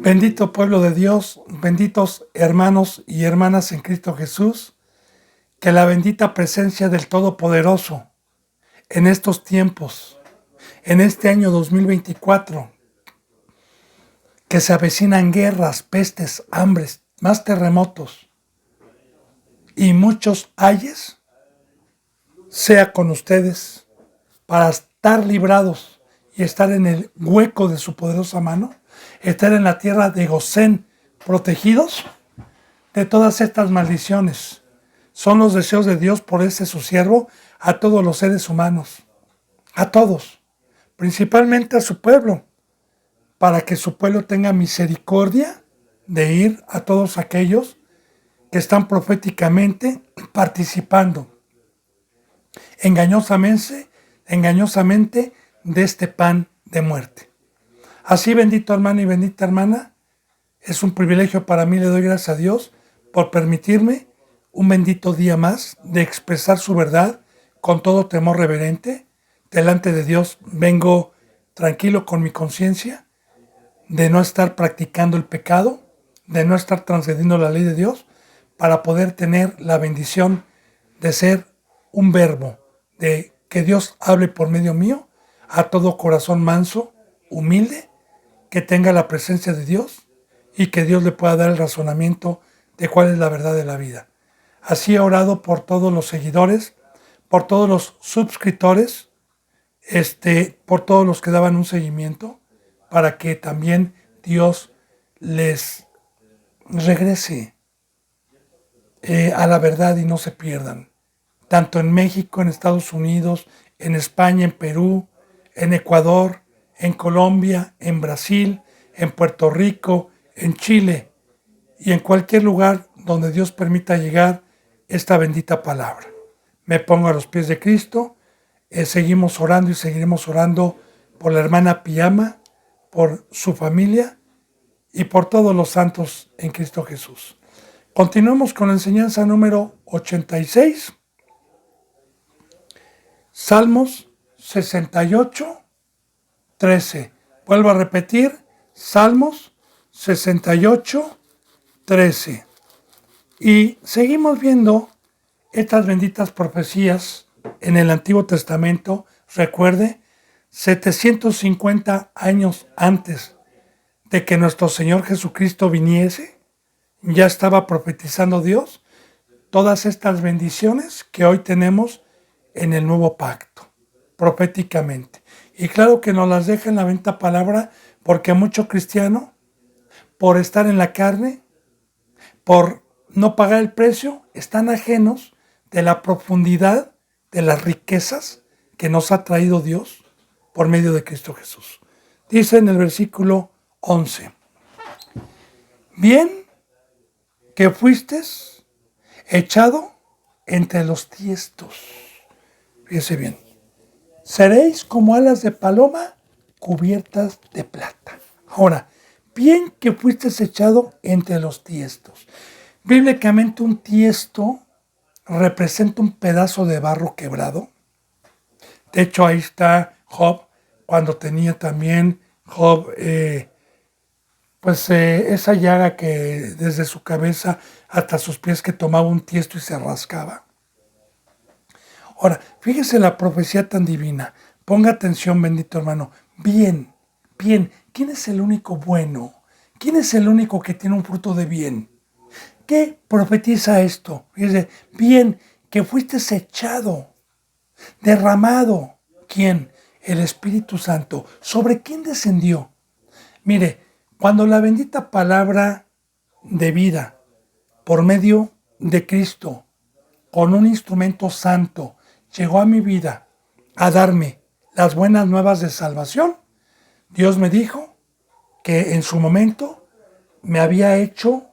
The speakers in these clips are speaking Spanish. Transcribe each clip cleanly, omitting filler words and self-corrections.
Bendito pueblo de Dios, benditos hermanos y hermanas en Cristo Jesús, que la bendita presencia del Todopoderoso en estos tiempos, en este año 2024, que se avecinan guerras, pestes, hambres, más terremotos y muchos ayes, sea con ustedes para estar librados y estar en el hueco de su poderosa mano, estar en la tierra de Gosén, protegidos de todas estas maldiciones. Son los deseos de Dios por ese su siervo a todos los seres humanos, a todos, principalmente a su pueblo, para que su pueblo tenga misericordia de ir a todos aquellos que están proféticamente participando engañosamente de este pan de muerte. Así, bendito hermano y bendita hermana, es un privilegio para mí, le doy gracias a Dios por permitirme un bendito día más de expresar su verdad con todo temor reverente. Delante de Dios vengo tranquilo con mi conciencia, de no estar practicando el pecado, de no estar transgrediendo la ley de Dios, para poder tener la bendición de ser un verbo, de que Dios hable por medio mío a todo corazón manso, humilde, que tenga la presencia de Dios y que Dios le pueda dar el razonamiento de cuál es la verdad de la vida. Así he orado por todos los seguidores, por todos los suscriptores, por todos los que daban un seguimiento, para que también Dios les regrese a la verdad y no se pierdan. Tanto en México, en Estados Unidos, en España, en Perú, en Ecuador, en Colombia, en Brasil, en Puerto Rico, en Chile y en cualquier lugar donde Dios permita llegar esta bendita palabra. Me pongo a los pies de Cristo, seguimos orando y seguiremos orando por la hermana Piyama, por su familia y por todos los santos en Cristo Jesús. Continuamos con la enseñanza número 86, Salmos 68, 13. Vuelvo a repetir, Salmos 68, 13. Y seguimos viendo estas benditas profecías en el Antiguo Testamento. Recuerde, 750 años antes de que nuestro Señor Jesucristo viniese, ya estaba profetizando Dios todas estas bendiciones que hoy tenemos en el nuevo pacto, proféticamente. Y claro que nos las deja en la bendita palabra, porque mucho cristiano, por estar en la carne, por no pagar el precio, están ajenos de la profundidad de las riquezas que nos ha traído Dios por medio de Cristo Jesús. Dice en el versículo 11, bien que fuiste echado entre los tiestos. Fíjese bien. Seréis como alas de paloma cubiertas de plata. Ahora, bien que fuiste echado entre los tiestos. Bíblicamente un tiesto representa un pedazo de barro quebrado. De hecho, ahí está Job, cuando tenía también Job, esa llaga que desde su cabeza hasta sus pies, que tomaba un tiesto y se rascaba. Ahora, fíjese la profecía tan divina. Ponga atención, bendito hermano. Bien, bien. ¿Quién es el único bueno? ¿Quién es el único que tiene un fruto de bien? ¿Qué profetiza esto? Fíjese, bien, que fuiste echado, derramado. ¿Quién? El Espíritu Santo. ¿Sobre quién descendió? Mire, cuando la bendita palabra de vida, por medio de Cristo, con un instrumento santo, llegó a mi vida a darme las buenas nuevas de salvación, Dios me dijo que en su momento me había hecho,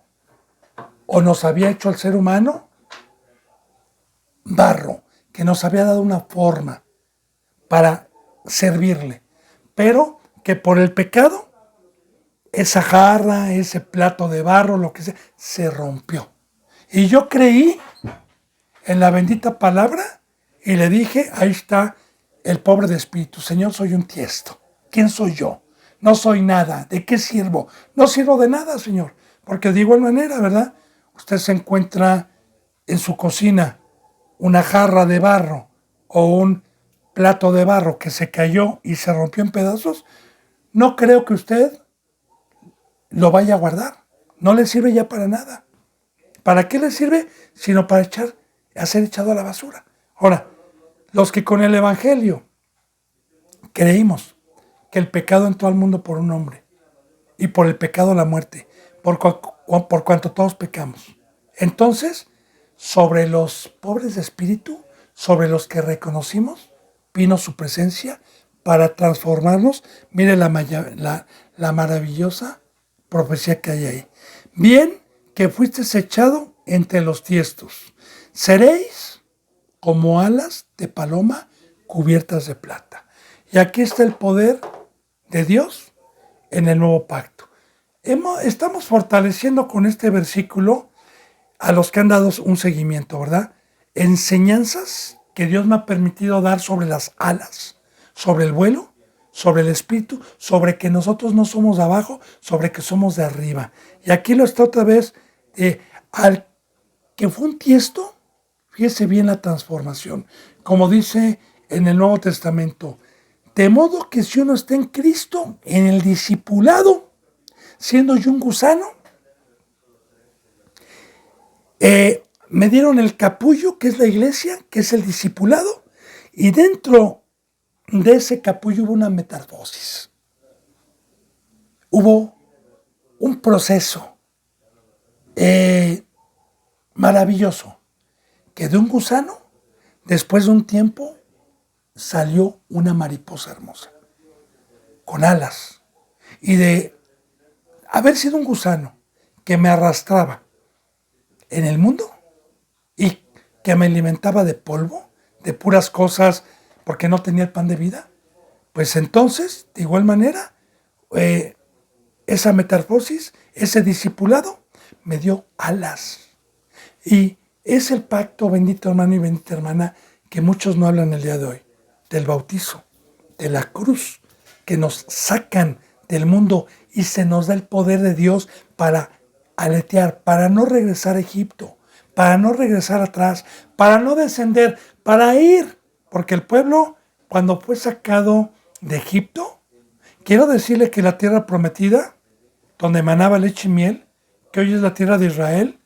o nos había hecho al ser humano, barro, que nos había dado una forma para servirle, pero que por el pecado, esa jarra, ese plato de barro, lo que sea, se rompió. Y yo creí en la bendita palabra y le dije, ahí está el pobre de espíritu, Señor, soy un tiesto. ¿Quién soy yo? no soy nada, ¿de qué sirvo? No sirvo de nada, Señor, porque de igual manera, ¿verdad? Usted se encuentra en su cocina una jarra de barro o un plato de barro que se cayó y se rompió en pedazos, no creo que usted lo vaya a guardar. No le sirve ya para nada. ¿Para qué le sirve? Sino para ser echado a la basura. Ahora, los que con el Evangelio creímos que el pecado entró al mundo por un hombre y por el pecado la muerte, por cuanto todos pecamos. Entonces, sobre los pobres de espíritu, sobre los que reconocimos, vino su presencia para transformarnos. Mire la maravillosa profecía que hay ahí. Bien que fuisteis echado entre los tiestos, seréis como alas de paloma cubiertas de plata. Y aquí está el poder de Dios en el nuevo pacto. Estamos fortaleciendo con este versículo a los que han dado un seguimiento, ¿verdad? Enseñanzas que Dios me ha permitido dar sobre las alas, sobre el vuelo, sobre el espíritu, sobre que nosotros no somos de abajo, sobre que somos de arriba. Y aquí lo está otra vez, al que fue un tiesto, fíjese bien la transformación, como dice en el Nuevo Testamento, de modo que si uno está en Cristo, en el discipulado, siendo yo un gusano, me dieron el capullo, que es la iglesia, que es el discipulado, y dentro de ese capullo hubo una metamorfosis. Hubo un proceso maravilloso, que de un gusano, después de un tiempo, salió una mariposa hermosa, con alas, y de haber sido un gusano que me arrastraba en el mundo y que me alimentaba de polvo, de puras cosas, porque no tenía el pan de vida, pues entonces, de igual manera, esa metamorfosis, ese discipulado, me dio alas. Y es el pacto, bendito hermano y bendita hermana, que muchos no hablan el día de hoy, del bautizo, de la cruz, que nos sacan del mundo y se nos da el poder de Dios para aletear, para no regresar a Egipto, para no regresar atrás, para no descender, para ir. Porque el pueblo, cuando fue sacado de Egipto, quiero decirle que la tierra prometida, donde manaba leche y miel, que hoy es la tierra de Israel,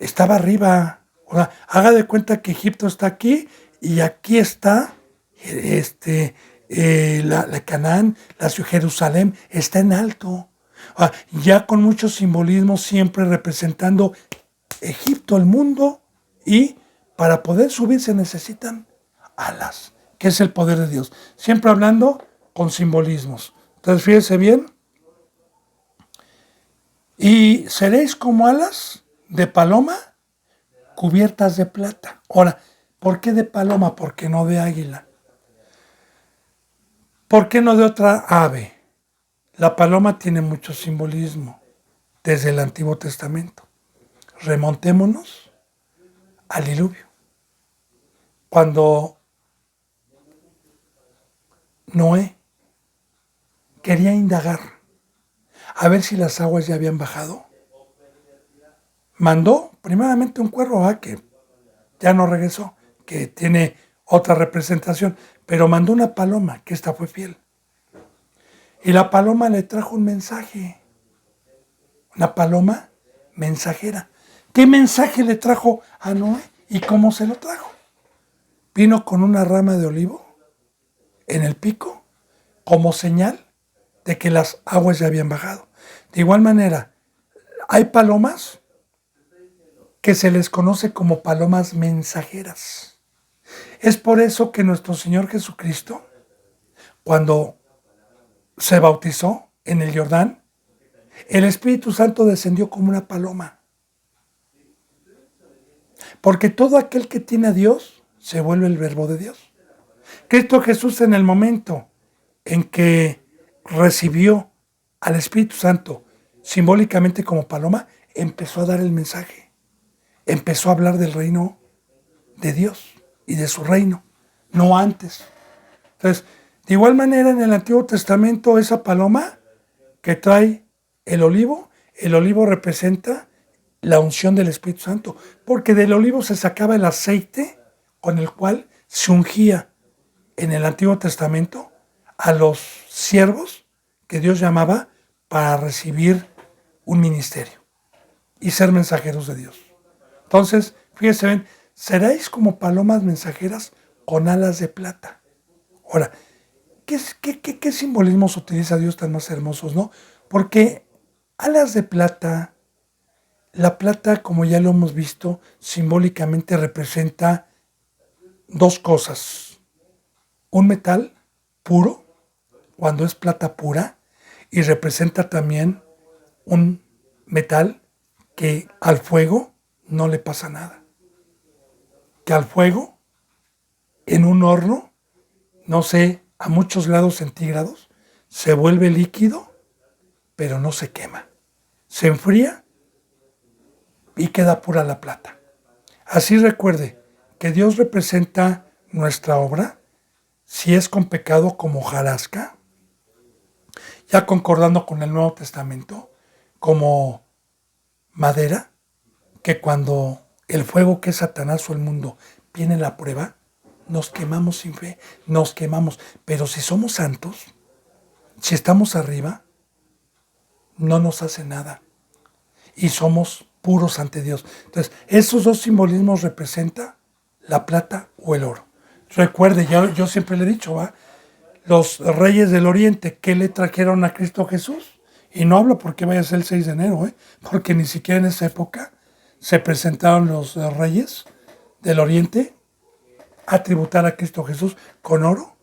estaba arriba. O sea, haga de cuenta que Egipto está aquí y aquí está la Canaán, la ciudad Jerusalén, está en alto. Ya con mucho simbolismo, siempre representando Egipto, el mundo, y para poder subir se necesitan alas, que es el poder de Dios. Siempre hablando con simbolismos. Entonces, fíjense bien. Y seréis como alas de paloma cubiertas de plata. Ahora, ¿por qué de paloma? ¿Por qué no de águila? ¿Por qué no de otra ave? La paloma tiene mucho simbolismo desde el Antiguo Testamento. Remontémonos al diluvio. Cuando Noé quería indagar a ver si las aguas ya habían bajado, mandó primeramente un cuervo que ya no regresó, que tiene otra representación, pero mandó una paloma, que esta fue fiel. Y la paloma le trajo un mensaje, una paloma mensajera. ¿Qué mensaje le trajo a Noé y cómo se lo trajo? Vino con una rama de olivo en el pico como señal de que las aguas ya habían bajado. De igual manera, hay palomas que se les conoce como palomas mensajeras. Es por eso que nuestro Señor Jesucristo, cuando se bautizó en el Jordán, el Espíritu Santo descendió como una paloma. Porque todo aquel que tiene a Dios se vuelve el verbo de Dios. Cristo Jesús, en el momento en que recibió al Espíritu Santo simbólicamente como paloma, empezó a dar el mensaje. Empezó a hablar del reino de Dios y de su reino, no antes. Entonces, de igual manera en el Antiguo Testamento esa paloma que trae el olivo. El olivo representa la unción del Espíritu Santo, porque del olivo se sacaba el aceite con el cual se ungía en el Antiguo Testamento a los siervos que Dios llamaba para recibir un ministerio y ser mensajeros de Dios. Entonces, fíjense, ven, seréis como palomas mensajeras con alas de plata. Ahora, ¿qué simbolismos utiliza Dios tan más hermosos, no? Porque alas de plata, la plata, como ya lo hemos visto, simbólicamente representa dos cosas. Un metal puro, cuando es plata pura, y representa también un metal que al fuego no le pasa nada. Que al fuego, en un horno, no sé, a muchos grados centígrados, se vuelve líquido, pero no se quema. Se enfría y queda pura la plata. Así recuerde que Dios representa nuestra obra, si es con pecado como hojarasca, ya concordando con el Nuevo Testamento, como madera, que cuando el fuego que es Satanás o el mundo viene la prueba, nos quemamos sin fe, nos quemamos. Pero si somos santos, si estamos arriba, no nos hace nada. Y somos puros ante Dios. Entonces, esos dos simbolismos representan la plata o el oro. Recuerde, yo siempre le he dicho, ¿va? Los reyes del oriente, ¿qué le trajeron a Cristo Jesús? Y no hablo porque vaya a ser el 6 de enero, porque ni siquiera en esa época se presentaron los reyes del oriente a tributar a Cristo Jesús con oro,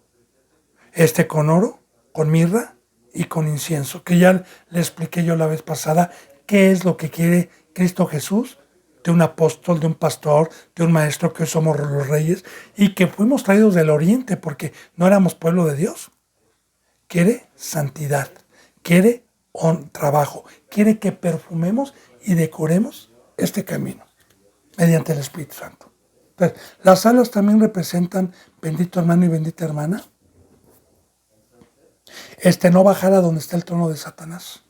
con mirra y con incienso, que ya le expliqué yo la vez pasada qué es lo que quiere Cristo Jesús de un apóstol, de un pastor, de un maestro, que hoy somos los reyes y que fuimos traídos del oriente porque no éramos pueblo de Dios. Quiere santidad, quiere trabajo, quiere que perfumemos y decoremos este camino mediante el Espíritu Santo. Entonces, las alas también representan, bendito hermano y bendita hermana, no bajar a donde está el trono de Satanás,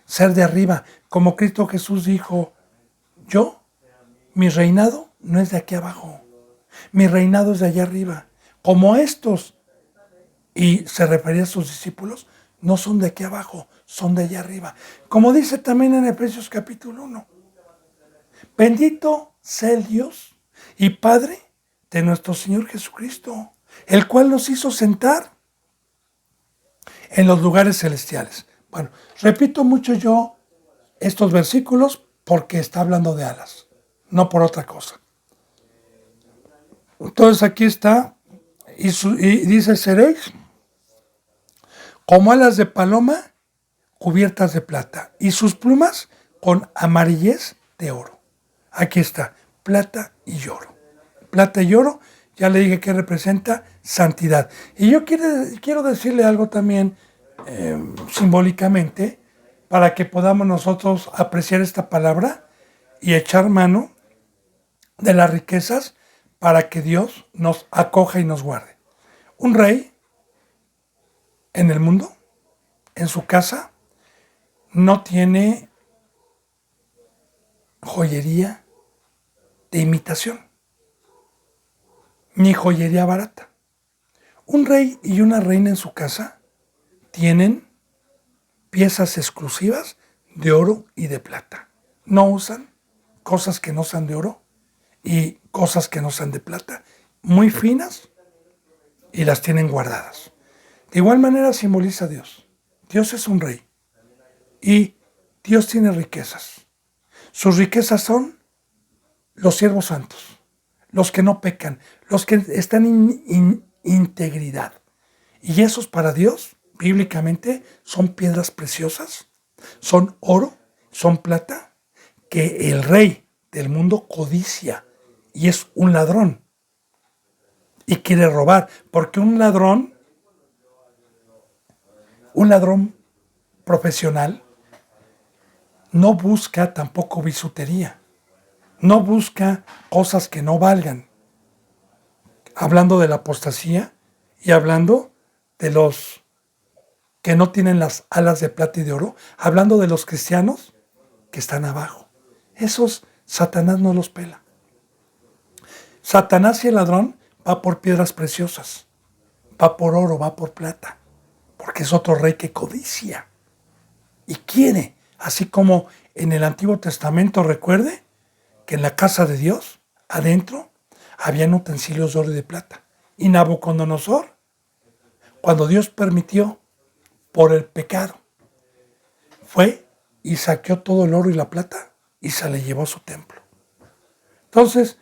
ser de arriba, como Cristo Jesús dijo, mi reinado no es de aquí abajo, mi reinado es de allá arriba, como estos, y se refería a sus discípulos, no son de aquí abajo, son de allá arriba, como dice también en Efesios capítulo 1, bendito sea el Dios y Padre de nuestro Señor Jesucristo, el cual nos hizo sentar en los lugares celestiales. Bueno, repito mucho yo estos versículos porque está hablando de alas, no por otra cosa. Entonces aquí está, y dice, seréis como alas de paloma cubiertas de plata, y sus plumas con amarillez de oro. Aquí está, plata y oro. Plata y oro, ya le dije que representa santidad. Y yo quiero decirle algo también simbólicamente, para que podamos nosotros apreciar esta palabra y echar mano de las riquezas para que Dios nos acoja y nos guarde. Un rey en el mundo, en su casa, no tiene joyería de imitación, ni joyería barata. Un rey y una reina en su casa tienen piezas exclusivas de oro y de plata. No usan cosas que no sean de oro y cosas que no sean de plata, muy finas, y las tienen guardadas. De igual manera simboliza a Dios. Dios es un rey y Dios tiene riquezas. Sus riquezas son los siervos santos, los que no pecan, los que están en integridad. Y esos para Dios, bíblicamente, son piedras preciosas, son oro, son plata, que el rey del mundo codicia y es un ladrón y quiere robar, porque un ladrón profesional no busca tampoco bisutería, no busca cosas que no valgan, hablando de la apostasía y hablando de los que no tienen las alas de plata y de oro, hablando de los cristianos que están abajo. Esos Satanás no los pela. Satanás y el ladrón va por piedras preciosas, va por oro, va por plata, porque es otro rey que codicia y quiere, así como en el Antiguo Testamento, recuerde que en la casa de Dios, adentro, habían utensilios de oro y de plata. Y Nabucodonosor, cuando Dios permitió por el pecado, fue y saqueó todo el oro y la plata y se le llevó a su templo. Entonces,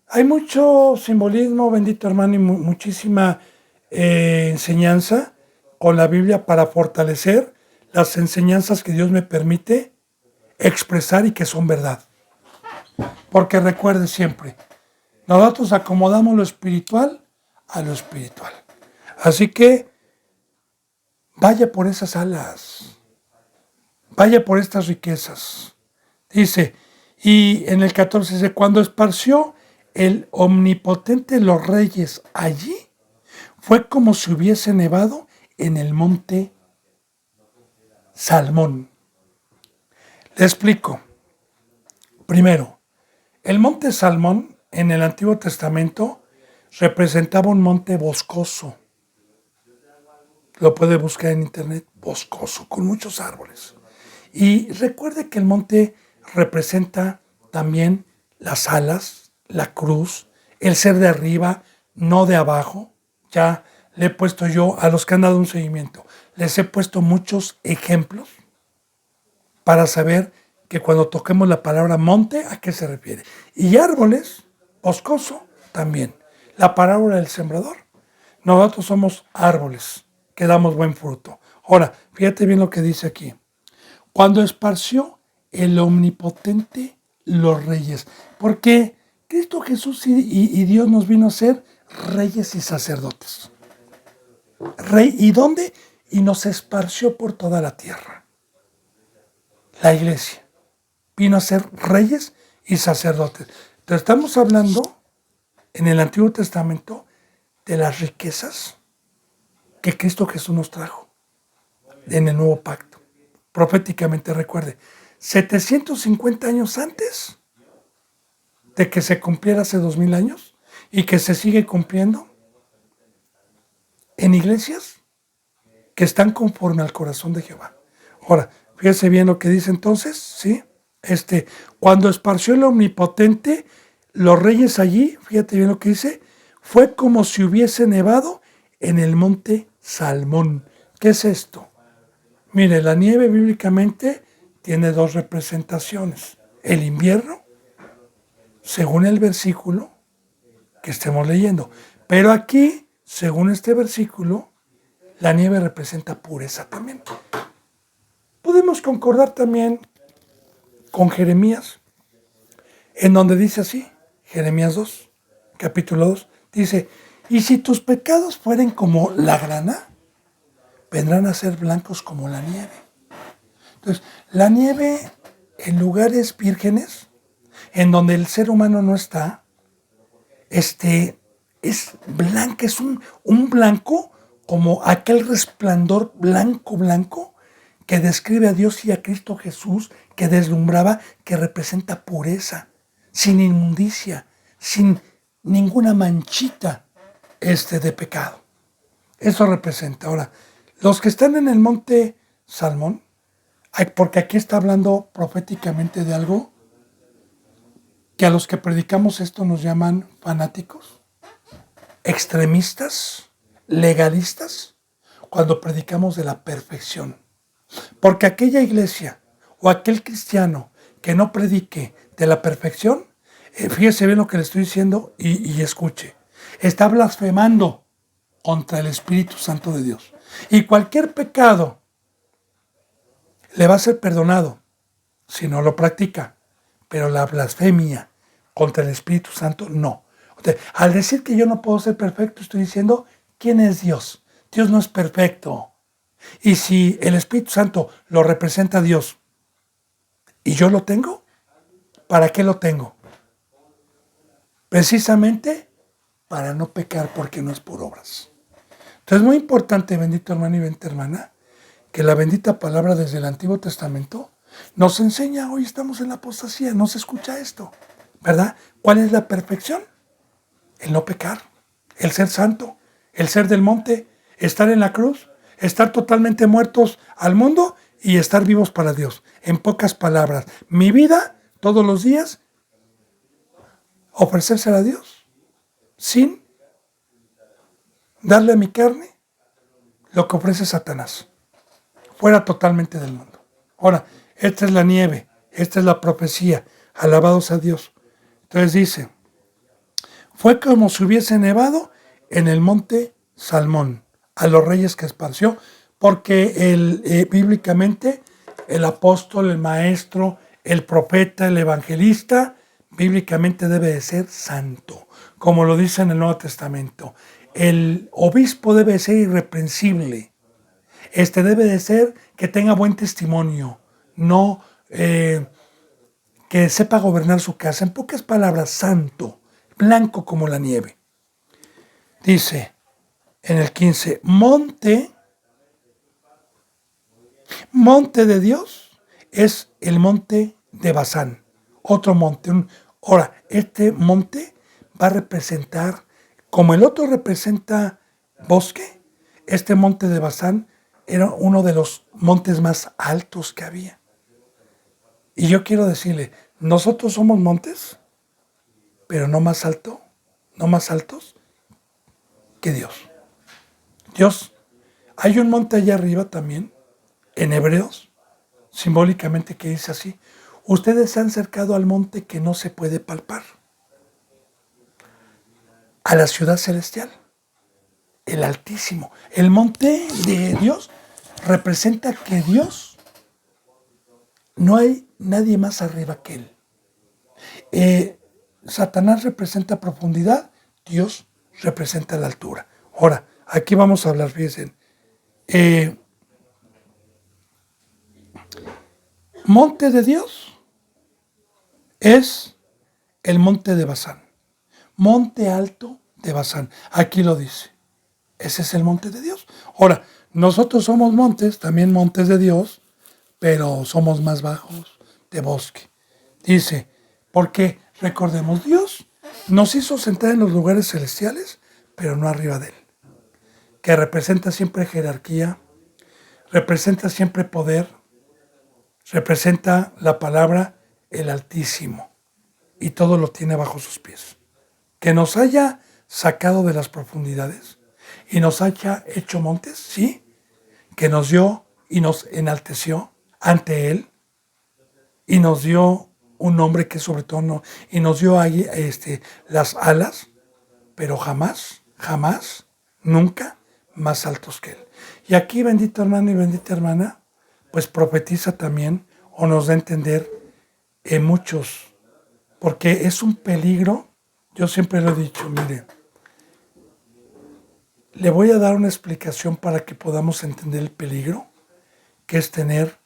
hay mucho simbolismo, bendito hermano, y muchísima enseñanza con la Biblia para fortalecer las enseñanzas que Dios me permite expresar y que son verdad. Porque recuerde siempre, nosotros acomodamos lo espiritual a lo espiritual. Así que vaya por esas alas, vaya por estas riquezas. Dice, y en el 14 dice, cuando esparció el omnipotente los reyes allí, fue como si hubiese nevado en el monte Salmón. Le explico. Primero, el monte Salmón en el Antiguo Testamento representaba un monte boscoso. Lo puede buscar en internet, boscoso, con muchos árboles. Y recuerde que el monte representa también las alas, la cruz, el ser de arriba, no de abajo. Ya le he puesto yo, a los que han dado un seguimiento, les he puesto muchos ejemplos para saber que cuando toquemos la palabra monte, ¿a qué se refiere? Y árboles, boscoso, también. La parábola del sembrador. Nosotros somos árboles que damos buen fruto. Ahora, fíjate bien lo que dice aquí. Cuando esparció el omnipotente los reyes. Porque Cristo Jesús y Dios nos vino a ser reyes y sacerdotes. Rey, ¿y dónde? Y nos esparció por toda la tierra. La iglesia vino a ser reyes y sacerdotes. Entonces estamos hablando en el Antiguo Testamento de las riquezas que Cristo Jesús nos trajo en el Nuevo Pacto. Proféticamente, recuerde, 750 años antes de que se cumpliera hace 2000 años y que se sigue cumpliendo en iglesias que están conforme al corazón de Jehová. Ahora, fíjese bien lo que dice entonces, ¿sí? Cuando esparció el omnipotente, los reyes allí, fíjate bien lo que dice, fue como si hubiese nevado en el monte Salmón. ¿Qué es esto? Mire, la nieve bíblicamente tiene dos representaciones. El invierno, según el versículo que estemos leyendo. Pero aquí, según este versículo, la nieve representa pureza también. Podemos concordar también con Jeremías, en donde dice así, Jeremías 2, capítulo 2, dice, y si tus pecados fueren como la grana, vendrán a ser blancos como la nieve. Entonces, la nieve en lugares vírgenes, en donde el ser humano no está, es blanca, es un blanco como aquel resplandor blanco, blanco, que describe a Dios y a Cristo Jesús, que deslumbraba, que representa pureza, sin inmundicia, sin ninguna manchita de pecado. Eso representa. Ahora, los que están en el monte Salmón, porque aquí está hablando proféticamente de algo que a los que predicamos esto nos llaman fanáticos, extremistas, legalistas, cuando predicamos de la perfección. Porque aquella iglesia o aquel cristiano que no predique de la perfección, fíjese bien lo que le estoy diciendo y escuche, está blasfemando contra el Espíritu Santo de Dios. Y cualquier pecado le va a ser perdonado si no lo practica, pero la blasfemia contra el Espíritu Santo no. Al decir que yo no puedo ser perfecto, estoy diciendo, ¿quién es Dios? Dios no es perfecto. Y si el Espíritu Santo lo representa a Dios y yo lo tengo, ¿para qué lo tengo? Precisamente para no pecar, porque no es por obras. Entonces es muy importante, bendito hermano y bendita hermana, que la bendita palabra desde el Antiguo Testamento nos enseña, hoy estamos en la apostasía, no se escucha esto, ¿verdad? ¿Cuál es la perfección? El no pecar, el ser santo, el ser del monte, estar en la cruz, estar totalmente muertos al mundo y estar vivos para Dios. En pocas palabras, mi vida todos los días, ofrecérsela a Dios, sin darle a mi carne lo que ofrece Satanás, fuera totalmente del mundo. Ahora, esta es la nieve, esta es la profecía, alabados a Dios. Entonces dice, fue como si hubiese nevado en el monte Salmón, a los reyes que esparció, porque bíblicamente el apóstol, el maestro, el profeta, el evangelista, bíblicamente debe de ser santo, como lo dice en el Nuevo Testamento. El obispo debe de ser irreprensible. Debe de ser que tenga buen testimonio, no que sepa gobernar su casa. En pocas palabras, santo, blanco como la nieve. Dice en el 15, monte de Dios es el monte de Basán, otro monte. Ahora, este monte va a representar, como el otro representa bosque, este monte de Basán era uno de los montes más altos que había. Y yo quiero decirle, nosotros somos montes, pero no más altos que Dios. Dios, hay un monte allá arriba también, en Hebreos, simbólicamente que dice así, ustedes se han acercado al monte que no se puede palpar, a la ciudad celestial, el Altísimo. El monte de Dios representa que Dios, no hay nadie más arriba que Él. Satanás representa profundidad, Dios representa la altura. Ahora, aquí vamos a hablar, fíjense. Monte de Dios es el monte de Basán. Monte alto de Basán. Aquí lo dice. Ese es el monte de Dios. Ahora, nosotros somos montes, también montes de Dios, pero somos más bajos, de bosque. Dice, porque recordemos, Dios nos hizo sentar en los lugares celestiales, pero no arriba de Él. Que representa siempre jerarquía, representa siempre poder, representa la palabra el Altísimo, y todo lo tiene bajo sus pies. Que nos haya sacado de las profundidades y nos haya hecho montes, sí, que nos dio y nos enalteció ante Él y nos dio un nombre que sobre todo no, y nos dio ahí las alas, pero jamás, nunca más altos que Él. Y aquí, bendito hermano y bendita hermana, pues profetiza también o nos da a entender en muchos, porque es un peligro. Yo siempre lo he dicho, mire, le voy a dar una explicación para que podamos entender el peligro que es tener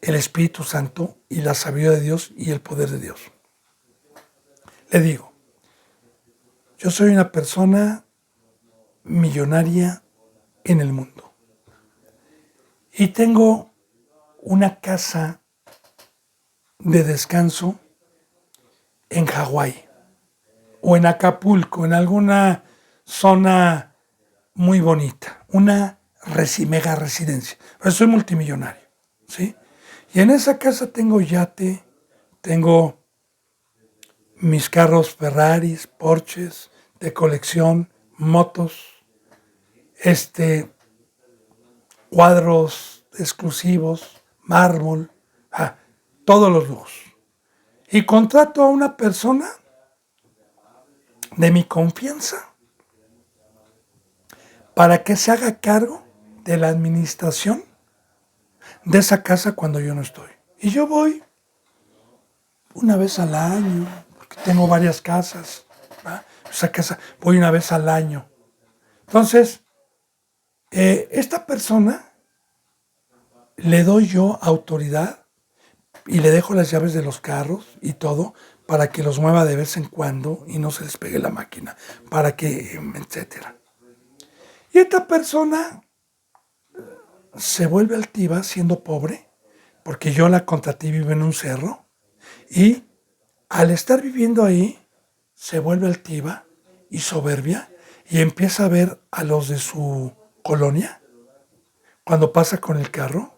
el Espíritu Santo y la sabiduría de Dios y el poder de Dios. Le digo, yo soy una persona millonaria en el mundo y tengo una casa de descanso en Hawái o en Acapulco, en alguna zona muy bonita, una mega residencia. Pero soy multimillonario, ¿sí? Y en esa casa tengo yate, tengo mis carros Ferraris, Porsches de colección, motos, cuadros exclusivos, mármol, todos los lujos. Y contrato a una persona de mi confianza para que se haga cargo de la administración de esa casa cuando yo no estoy. Y yo voy una vez al año, porque tengo varias casas, ¿verdad? Esa casa voy una vez al año. Entonces, esta persona le doy yo autoridad y le dejo las llaves de los carros y todo para que los mueva de vez en cuando y no se les pegue la máquina, para que, etcétera. Y esta persona se vuelve altiva siendo pobre, porque yo la contra ti vive en un cerro, y al estar viviendo ahí, se vuelve altiva y soberbia, y empieza a ver a los de su colonia, cuando pasa con el carro,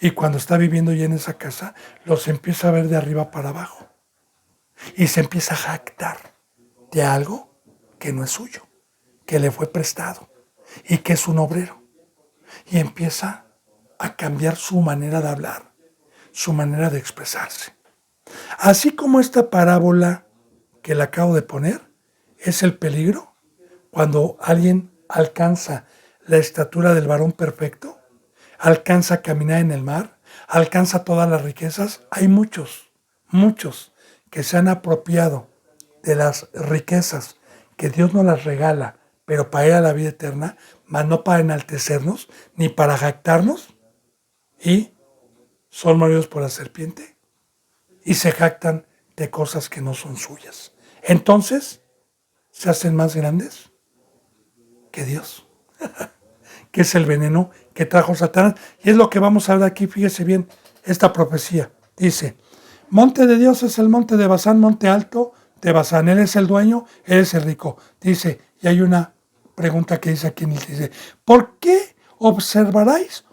y cuando está viviendo ya en esa casa, los empieza a ver de arriba para abajo. Y se empieza a jactar de algo que no es suyo, que le fue prestado y que es un obrero. Y empieza a cambiar su manera de hablar, su manera de expresarse. Así como esta parábola que le acabo de poner, es el peligro cuando alguien alcanza la estatura del varón perfecto, alcanza a caminar en el mar, alcanza todas las riquezas. Hay muchos que se han apropiado de las riquezas que Dios nos las regala, pero para ir a la vida eterna, mas no para enaltecernos, ni para jactarnos, y son mordidos por la serpiente, y se jactan de cosas que no son suyas. Entonces, se hacen más grandes que Dios, que es el veneno que trajo Satanás. Y es lo que vamos a ver aquí, fíjese bien, esta profecía. Dice, monte de Dios es el monte de Basán, monte alto de Basán. Él es el dueño, él es el rico. Dice, y hay una pregunta que dice aquí, dice, ¿por qué observaráis,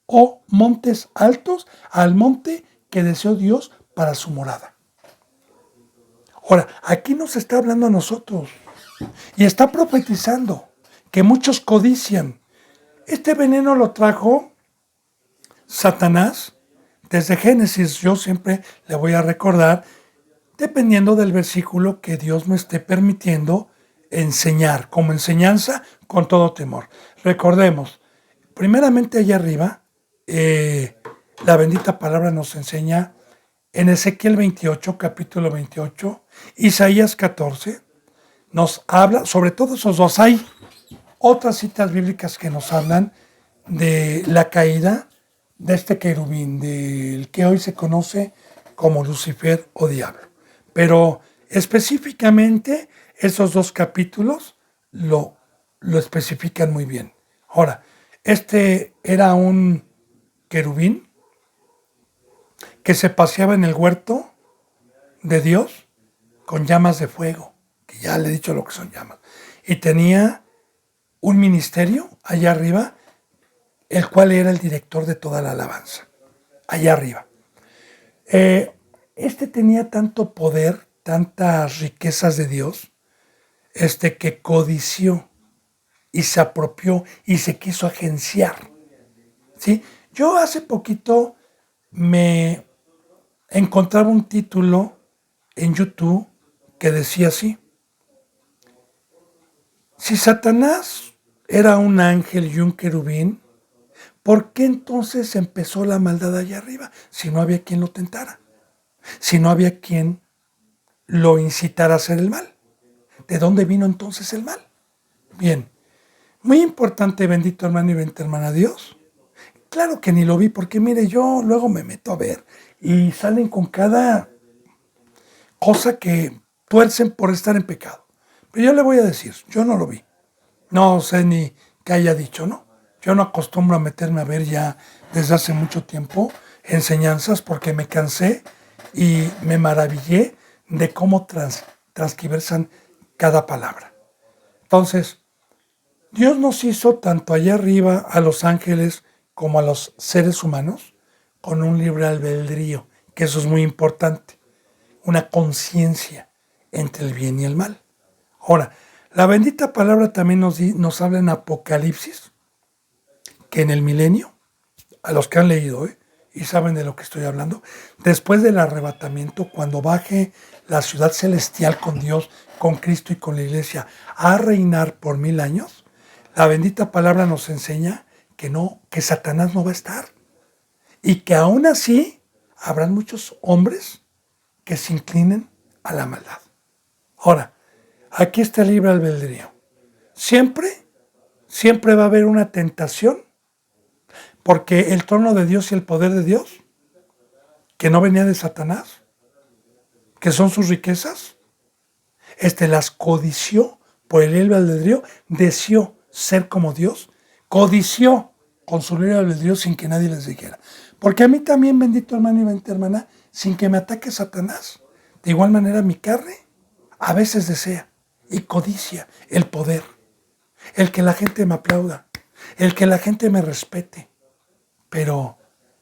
oh montes altos, al monte que deseó Dios para su morada? Ahora, aquí nos está hablando a nosotros y está profetizando que muchos codician. Este veneno lo trajo Satanás desde Génesis. Yo siempre le voy a recordar, dependiendo del versículo que Dios me esté permitiendo enseñar, como enseñanza con todo temor. Recordemos, primeramente allá arriba, la bendita palabra nos enseña en Ezequiel 28, capítulo 28, Isaías 14, nos habla, sobre todo esos dos, hay otras citas bíblicas que nos hablan de la caída de este querubín, del que hoy se conoce como Lucifer o diablo. Pero específicamente esos dos capítulos lo especifican muy bien. Ahora, este era un querubín que se paseaba en el huerto de Dios con llamas de fuego, que ya le he dicho lo que son llamas, y tenía un ministerio allá arriba, el cual era el director de toda la alabanza, allá arriba. Este tenía tanto poder, tantas riquezas de Dios, que codició y se apropió y se quiso agenciar. ¿Sí? Yo hace poquito me encontraba un título en YouTube que decía así: si Satanás era un ángel y un querubín, ¿por qué entonces empezó la maldad allá arriba? Si no había quien lo tentara, si no había quien lo incitara a hacer el mal. ¿De dónde vino entonces el mal? Bien, muy importante, bendito hermano y bendita hermana Dios. Claro que ni lo vi, porque mire, yo luego me meto a ver y salen con cada cosa que tuercen por estar en pecado. Pero yo le voy a decir, yo no lo vi. No sé ni qué haya dicho, ¿no? Yo no acostumbro a meterme a ver ya desde hace mucho tiempo enseñanzas, porque me cansé y me maravillé de cómo transquiversan cada palabra. Entonces, Dios nos hizo tanto allá arriba a los ángeles como a los seres humanos con un libre albedrío, que eso es muy importante, una conciencia entre el bien y el mal. Ahora, la bendita palabra también nos habla en Apocalipsis, que en el milenio, a los que han leído y saben de lo que estoy hablando, después del arrebatamiento, cuando baje la ciudad celestial con Dios, con Cristo y con la iglesia a reinar por 1000 años, la bendita palabra nos enseña que Satanás no va a estar, y que aún así habrán muchos hombres que se inclinen a la maldad. Ahora, aquí está el libre albedrío. Siempre va a haber una tentación, porque el trono de Dios y el poder de Dios, que no venía de Satanás, que son sus riquezas, las codició por el libre albedrío, deseó ser como Dios, codició con su libre albedrío sin que nadie les dijera. Porque a mí también, bendito hermano y bendita hermana, sin que me ataque Satanás, de igual manera mi carne a veces desea y codicia el poder, el que la gente me aplauda, el que la gente me respete. Pero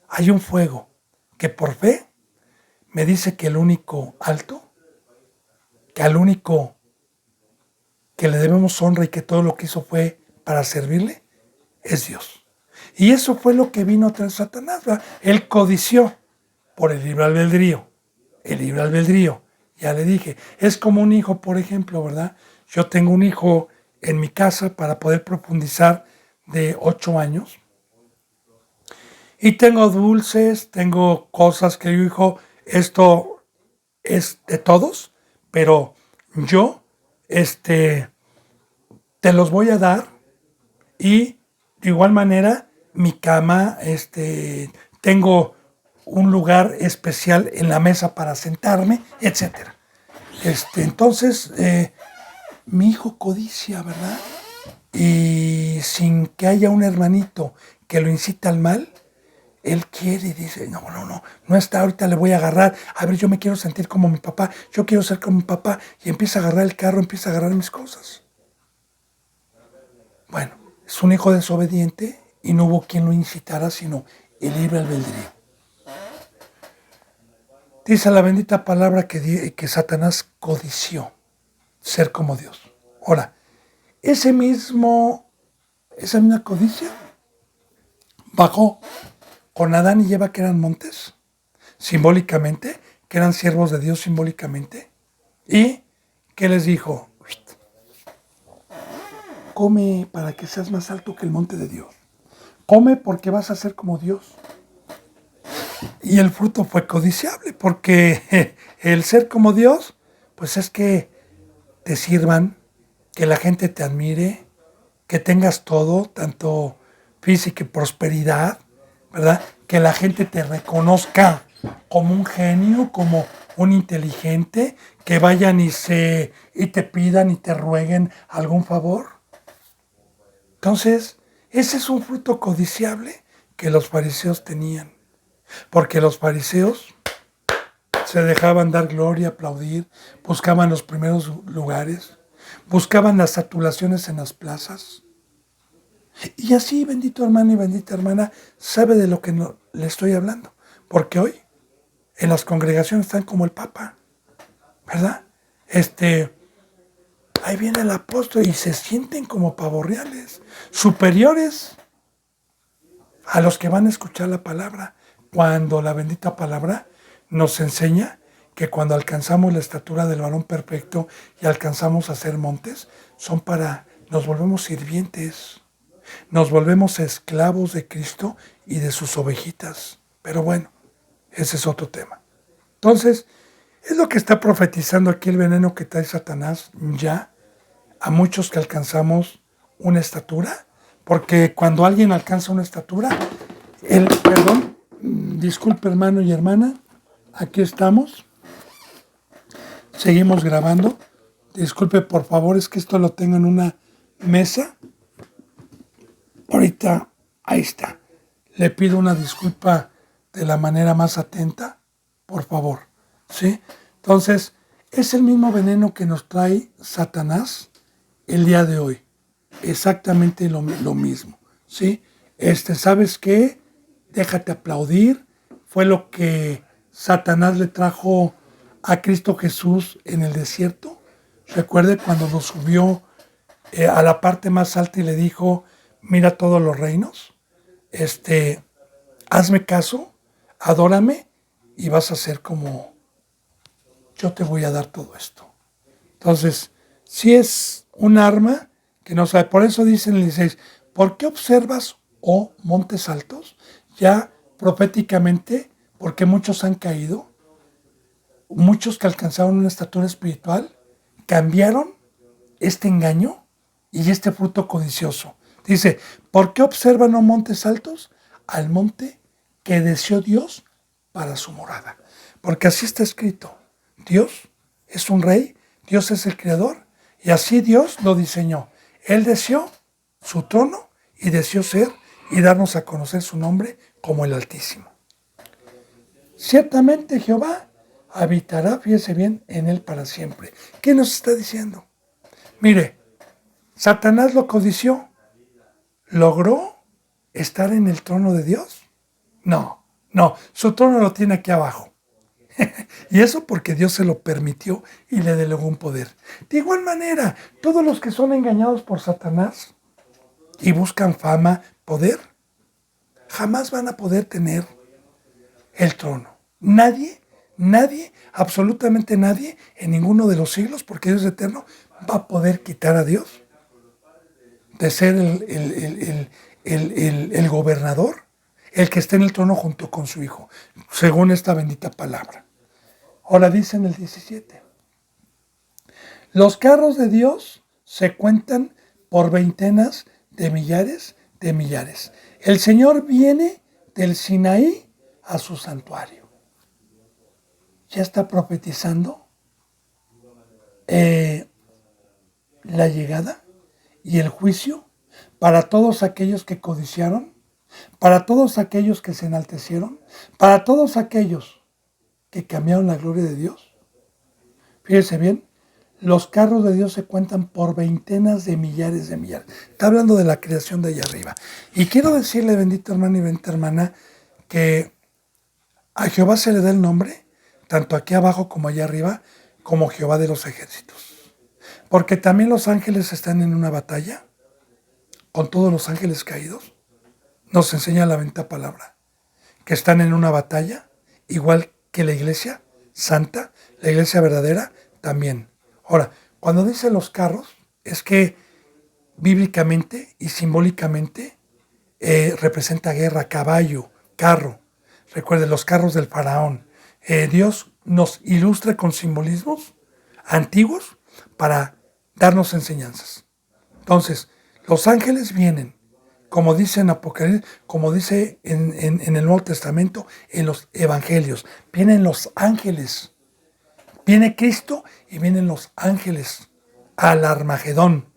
hay un fuego que por fe me dice que el único alto, que al único que le debemos honra y que todo lo que hizo fue para servirle, es Dios. Y eso fue lo que vino a traer Satanás, ¿verdad? Él codició por el libre albedrío. El libre albedrío, ya le dije, es como un hijo, por ejemplo, ¿verdad? Yo tengo un hijo en mi casa para poder profundizar de 8 años. Y tengo dulces, tengo cosas que yo digo, esto es de todos, pero yo, te los voy a dar y de igual manera mi cama, tengo un lugar especial en la mesa para sentarme, etcétera. Entonces, mi hijo codicia, ¿verdad? Y sin que haya un hermanito que lo incita al mal, él quiere y dice, no está, ahorita le voy a agarrar, a ver, yo me quiero sentir como mi papá, yo quiero ser como mi papá, y empieza a agarrar el carro, empieza a agarrar mis cosas. Bueno, es un hijo desobediente y no hubo quien lo incitara, sino el libre albedrío. Dice la bendita palabra que Satanás codició ser como Dios. Ahora, esa misma codicia bajó con Adán y Eva, que eran montes, simbólicamente, que eran siervos de Dios simbólicamente, y que les dijo, come para que seas más alto que el monte de Dios, come porque vas a ser como Dios. Y el fruto fue codiciable, porque el ser como Dios, pues es que te sirvan, que la gente te admire, que tengas todo, tanto física y prosperidad, ¿verdad? Que la gente te reconozca como un genio, como un inteligente, que vayan y te pidan y te rueguen algún favor. Entonces, ese es un fruto codiciable que los fariseos tenían, porque los fariseos se dejaban dar gloria, aplaudir, buscaban los primeros lugares, buscaban las saturaciones en las plazas. Y así, bendito hermano y bendita hermana, sabe de lo que le estoy hablando. Porque hoy en las congregaciones están como el Papa, ¿verdad? Ahí viene el apóstol y se sienten como pavorreales, superiores a los que van a escuchar la palabra. Cuando la bendita palabra nos enseña que cuando alcanzamos la estatura del varón perfecto y alcanzamos a ser montes, nos volvemos sirvientes. Nos volvemos esclavos de Cristo y de sus ovejitas. Pero bueno, ese es otro tema. Entonces, es lo que está profetizando aquí el veneno que trae Satanás ya a muchos que alcanzamos una estatura. Porque cuando alguien alcanza una estatura, disculpe hermano y hermana, aquí estamos. Seguimos grabando. Disculpe por favor, es que esto lo tengo en una mesa. Ahorita, ahí está. Le pido una disculpa de la manera más atenta, por favor. ¿Sí? Entonces, es el mismo veneno que nos trae Satanás el día de hoy. Exactamente lo mismo. ¿Sí? ¿Sabes qué? Déjate aplaudir. Fue lo que Satanás le trajo a Cristo Jesús en el desierto. Recuerde cuando lo subió a la parte más alta y le dijo, mira todos los reinos, hazme caso, adórame y vas a ser como yo te voy a dar todo esto. Entonces, si es un arma que no sabe, por eso dice en el 16, ¿por qué observas, oh montes altos? Ya proféticamente, porque muchos han caído, muchos que alcanzaron una estatura espiritual, cambiaron este engaño y este fruto codicioso. Dice, ¿por qué observan, oh montes altos? Al monte que deseó Dios para su morada. Porque así está escrito. Dios es un rey, Dios es el creador, y así Dios lo diseñó. Él deseó su trono y deseó ser y darnos a conocer su nombre como el Altísimo. Ciertamente Jehová habitará, fíjese bien, en él para siempre. ¿Qué nos está diciendo? Mire, Satanás lo codició. ¿Logró estar en el trono de Dios? No, su trono lo tiene aquí abajo. Y eso porque Dios se lo permitió y le delegó un poder. De igual manera, todos los que son engañados por Satanás y buscan fama, poder, jamás van a poder tener el trono. Nadie, absolutamente nadie, en ninguno de los siglos, porque Dios es eterno, va a poder quitar a Dios de ser el gobernador, el que esté en el trono junto con su Hijo, según esta bendita palabra. Ahora dice en el 17, los carros de Dios se cuentan por veintenas de millares de millares. El Señor viene del Sinaí a su santuario. Ya está profetizando la llegada y el juicio para todos aquellos que codiciaron, para todos aquellos que se enaltecieron, para todos aquellos que cambiaron la gloria de Dios. Fíjese bien, los carros de Dios se cuentan por veintenas de millares de millares. Está hablando de la creación de allá arriba. Y quiero decirle, bendito hermano y bendita hermana, que a Jehová se le da el nombre, tanto aquí abajo como allá arriba, como Jehová de los ejércitos. Porque también los ángeles están en una batalla, con todos los ángeles caídos. Nos enseña la bendita palabra, que están en una batalla, igual que la iglesia santa, la iglesia verdadera, también. Ahora, cuando dice los carros, es que bíblicamente y simbólicamente representa guerra, caballo, carro. Recuerden, los carros del faraón. Dios nos ilustra con simbolismos antiguos para darnos enseñanzas. Entonces, los ángeles vienen, como dice en Apocalipsis, como dice en el Nuevo Testamento, en los Evangelios. Vienen los ángeles. Viene Cristo y vienen los ángeles al Armagedón.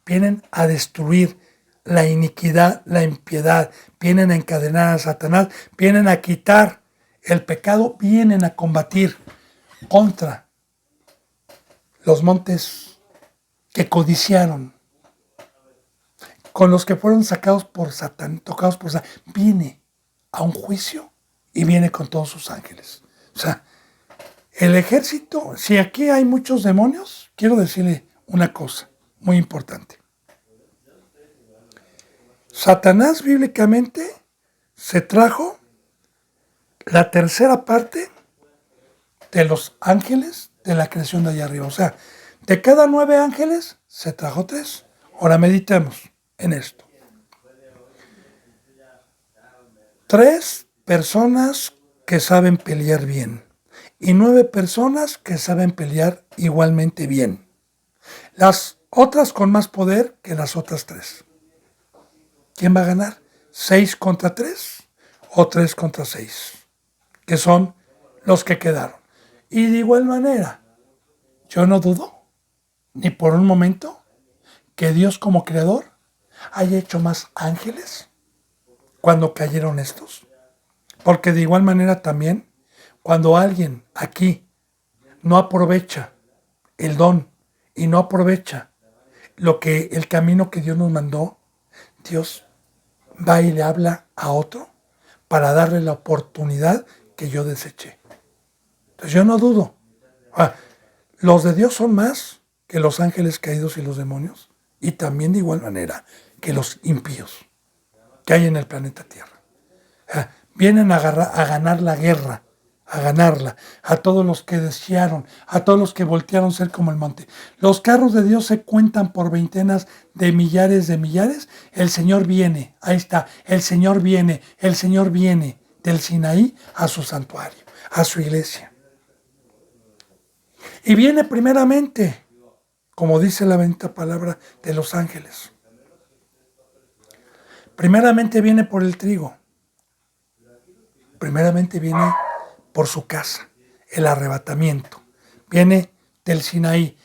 Vienen a destruir la iniquidad, la impiedad. Vienen a encadenar a Satanás. Vienen a quitar el pecado. Vienen a combatir contra los montes que codiciaron, con los que fueron sacados por Satán, tocados por Satán. Viene a un juicio y viene con todos sus ángeles. O sea, el ejército, si aquí hay muchos demonios, quiero decirle una cosa muy importante. Satanás bíblicamente se trajo la tercera parte de los ángeles de la creación de allá arriba. O sea, de cada 9 ángeles se trajo 3. Ahora meditemos en esto. 3 personas que saben pelear bien y 9 personas que saben pelear igualmente bien. Las otras con más poder que las otras 3. ¿Quién va a ganar? ¿6 contra 3 o 3 contra 6? Que son los que quedaron. Y de igual manera, yo no dudo ni por un momento que Dios como creador haya hecho más ángeles cuando cayeron estos. Porque de igual manera también, cuando alguien aquí no aprovecha el don y no aprovecha el camino que Dios nos mandó, Dios va y le habla a otro para darle la oportunidad que yo deseché. Entonces yo no dudo. Los de Dios son más que los ángeles caídos y los demonios, y también de igual manera que los impíos que hay en el planeta Tierra. Vienen a ganar la guerra, a ganarla, a todos los que desearon, a todos los que voltearon ser como el monte. Los carros de Dios se cuentan por veintenas de millares de millares. El Señor viene, ahí está, el Señor viene del Sinaí a su santuario, a su iglesia. Y viene primeramente, como dice la bendita palabra, de los ángeles. Primeramente viene por el trigo. Primeramente viene por su casa, el arrebatamiento. Viene del Sinaí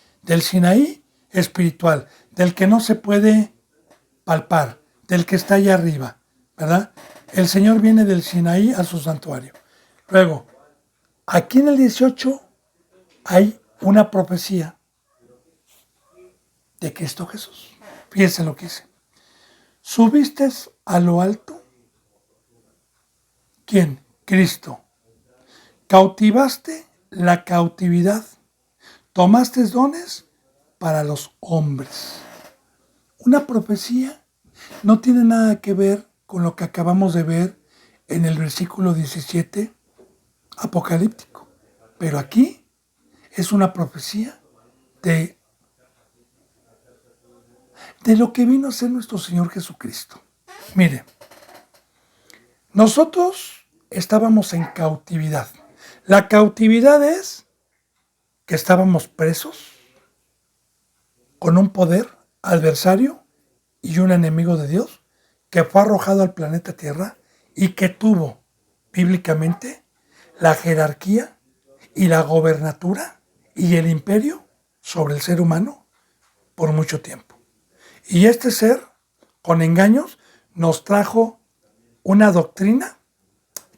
espiritual, del que no se puede palpar, del que está allá arriba, ¿verdad? El Señor viene del Sinaí a su santuario. Luego, aquí en el 18 hay una profecía de Cristo Jesús. Fíjense lo que dice. ¿Subiste a lo alto? ¿Quién? Cristo. Cautivaste la cautividad. Tomaste dones para los hombres. Una profecía no tiene nada que ver con lo que acabamos de ver en el versículo 17 apocalíptico. Pero aquí es una profecía de lo que vino a ser nuestro Señor Jesucristo. Mire, nosotros estábamos en cautividad. La cautividad es que estábamos presos con un poder adversario y un enemigo de Dios que fue arrojado al planeta Tierra y que tuvo bíblicamente la jerarquía y la gobernatura y el imperio sobre el ser humano por mucho tiempo. Y este ser, con engaños, nos trajo una doctrina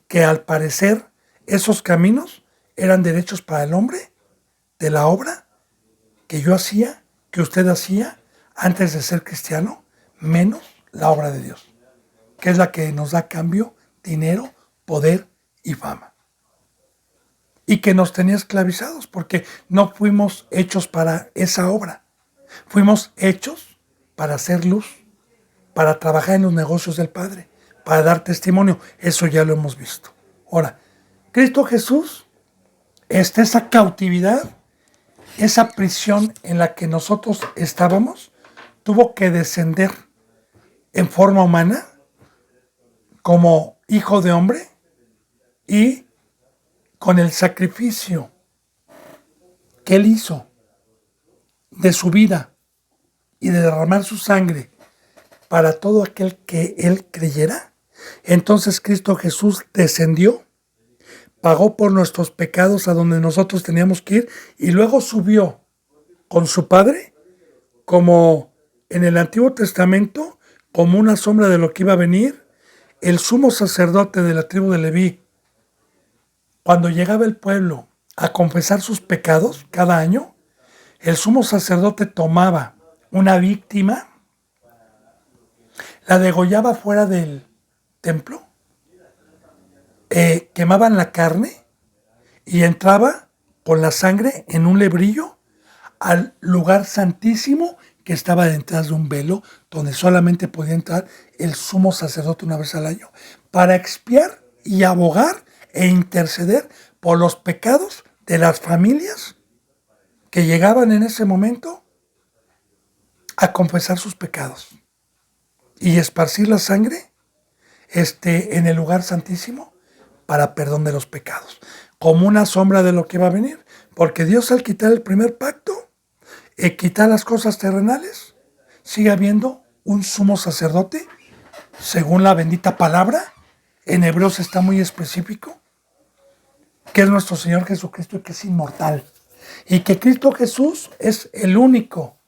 que al parecer esos caminos eran derechos para el hombre de la obra que yo hacía, que usted hacía antes de ser cristiano, menos la obra de Dios, que es la que nos da cambio, dinero, poder y fama. Y que nos tenía esclavizados porque no fuimos hechos para esa obra. Fuimos hechos para hacer luz, para trabajar en los negocios del Padre, para dar testimonio. Eso ya lo hemos visto. Ahora, Cristo Jesús, esa cautividad, esa prisión en la que nosotros estábamos, tuvo que descender en forma humana como hijo de hombre y con el sacrificio que él hizo de su vida y de derramar su sangre para todo aquel que él creyera. Entonces Cristo Jesús descendió, pagó por nuestros pecados a donde nosotros teníamos que ir y luego subió con su Padre como en el Antiguo Testamento, como una sombra de lo que iba a venir. El sumo sacerdote de la tribu de Leví, cuando llegaba el pueblo a confesar sus pecados cada año, el sumo sacerdote tomaba una víctima, la degollaba fuera del templo, quemaban la carne y entraba con la sangre en un lebrillo al lugar santísimo que estaba detrás de un velo donde solamente podía entrar el sumo sacerdote una vez al año para expiar y abogar e interceder por los pecados de las familias que llegaban en ese momento a confesar sus pecados y esparcir la sangre en el lugar santísimo para perdón de los pecados, como una sombra de lo que va a venir, porque Dios al quitar el primer pacto, quitar las cosas terrenales, sigue habiendo un sumo sacerdote, según la bendita palabra, en Hebreos está muy específico, que es nuestro Señor Jesucristo y que es inmortal, y que Cristo Jesús es el único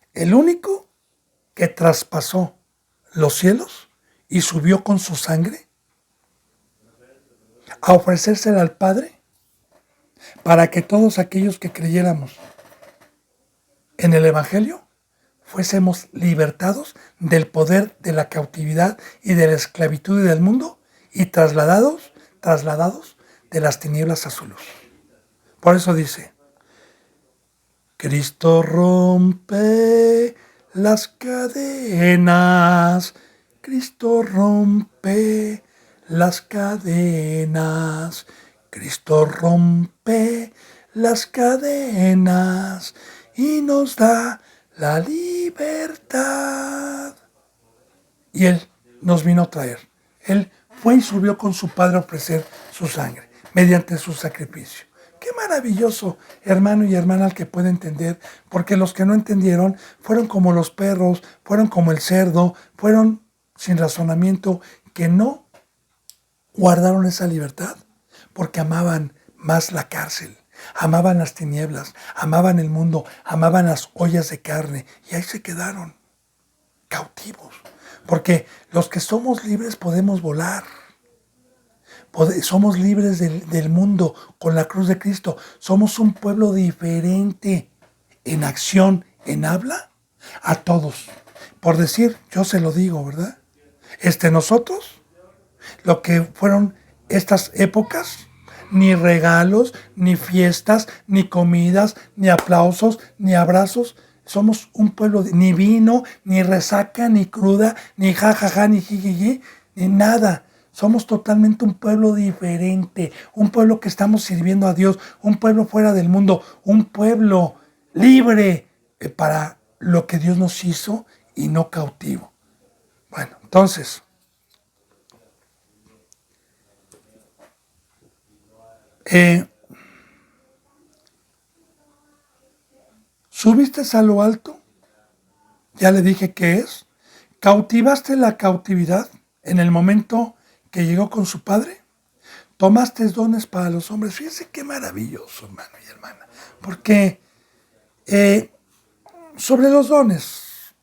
que traspasó los cielos y subió con su sangre a ofrecérsela al Padre para que todos aquellos que creyéramos en el Evangelio fuésemos libertados del poder de la cautividad y de la esclavitud del mundo y trasladados de las tinieblas a su luz. Por eso dice, Cristo rompe las cadenas, Cristo rompe las cadenas, Cristo rompe las cadenas y nos da la libertad. Y Él nos vino a traer. Él fue y subió con su Padre a ofrecer su sangre mediante su sacrificio. Qué maravilloso, hermano y hermana, al que puede entender, porque los que no entendieron fueron como los perros, fueron como el cerdo, fueron sin razonamiento, que no guardaron esa libertad porque amaban más la cárcel, amaban las tinieblas, amaban el mundo, amaban las ollas de carne y ahí se quedaron cautivos. Porque los que somos libres podemos volar. Somos libres del mundo con la cruz de Cristo. Somos un pueblo diferente en acción, en habla, a todos. Por decir, yo se lo digo, ¿verdad? Nosotros, lo que fueron estas épocas, ni regalos, ni fiestas, ni comidas, ni aplausos, ni abrazos. Somos un pueblo, ni vino, ni resaca, ni cruda, ni jajaja, ni jijiji, ni nada. Somos totalmente un pueblo diferente, un pueblo que estamos sirviendo a Dios, un pueblo fuera del mundo, un pueblo libre para lo que Dios nos hizo y no cautivo. Bueno, entonces, subiste a lo alto, ya le dije qué es, cautivaste la cautividad en el momento que llegó con su padre, tomaste dones para los hombres. Fíjense qué maravilloso, hermano y hermana, porque sobre los dones,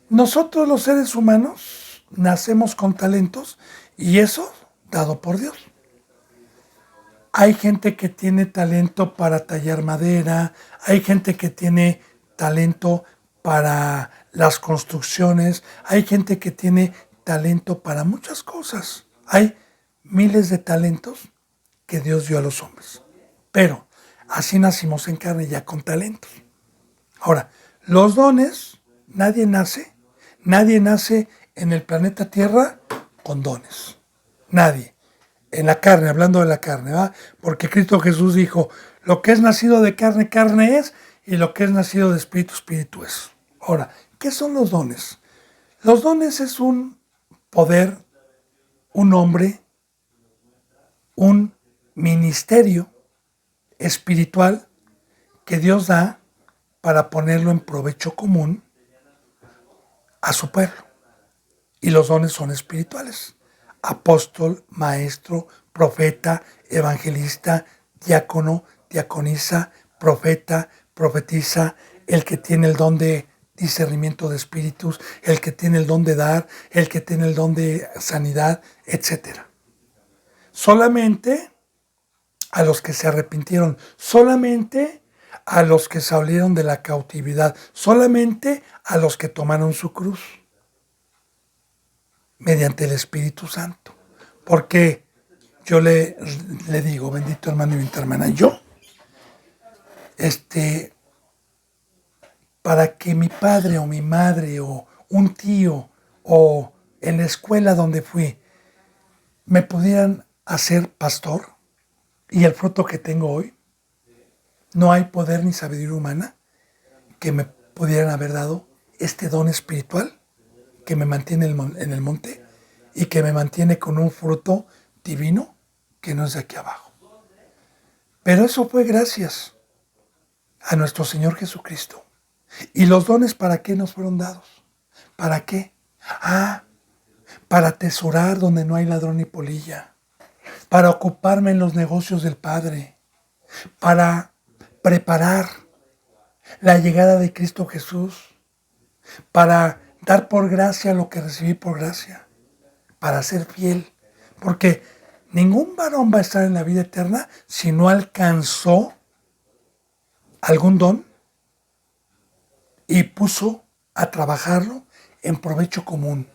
nosotros los seres humanos nacemos con talentos y eso dado por Dios. Hay gente que tiene talento para tallar madera, hay gente que tiene talento para las construcciones, hay gente que tiene talento para muchas cosas. Hay miles de talentos que Dios dio a los hombres. Pero así nacimos en carne ya con talentos. Ahora, los dones, nadie nace en el planeta Tierra con dones. Nadie. En la carne, hablando de la carne, ¿va? Porque Cristo Jesús dijo, lo que es nacido de carne, carne es, y lo que es nacido de espíritu, espíritu es. Ahora, ¿qué son los dones? Los dones es un poder, un hombre, un ministerio espiritual que Dios da para ponerlo en provecho común a su pueblo. Y los dones son espirituales. Apóstol, maestro, profeta, evangelista, diácono, diaconisa, profeta, profetiza, el que tiene el don de discernimiento de espíritus, el que tiene el don de dar, el que tiene el don de sanidad, etc. Solamente a los que se arrepintieron, solamente a los que salieron de la cautividad, solamente a los que tomaron su cruz mediante el Espíritu Santo. Porque yo le digo, bendito hermano y bendita hermana, yo, para que mi padre o mi madre o un tío o en la escuela donde fui me pudieran hacer pastor y el fruto que tengo hoy, no hay poder ni sabiduría humana que me pudieran haber dado este don espiritual que me mantiene en el monte y que me mantiene con un fruto divino que no es de aquí abajo. Pero eso fue gracias a nuestro Señor Jesucristo. ¿Y los dones para qué nos fueron dados? ¿Para qué? Para atesorar donde no hay ladrón ni polilla, para ocuparme en los negocios del Padre, para preparar la llegada de Cristo Jesús, para dar por gracia lo que recibí por gracia, para ser fiel, porque ningún varón va a estar en la vida eterna si no alcanzó algún don y puso a trabajarlo en provecho común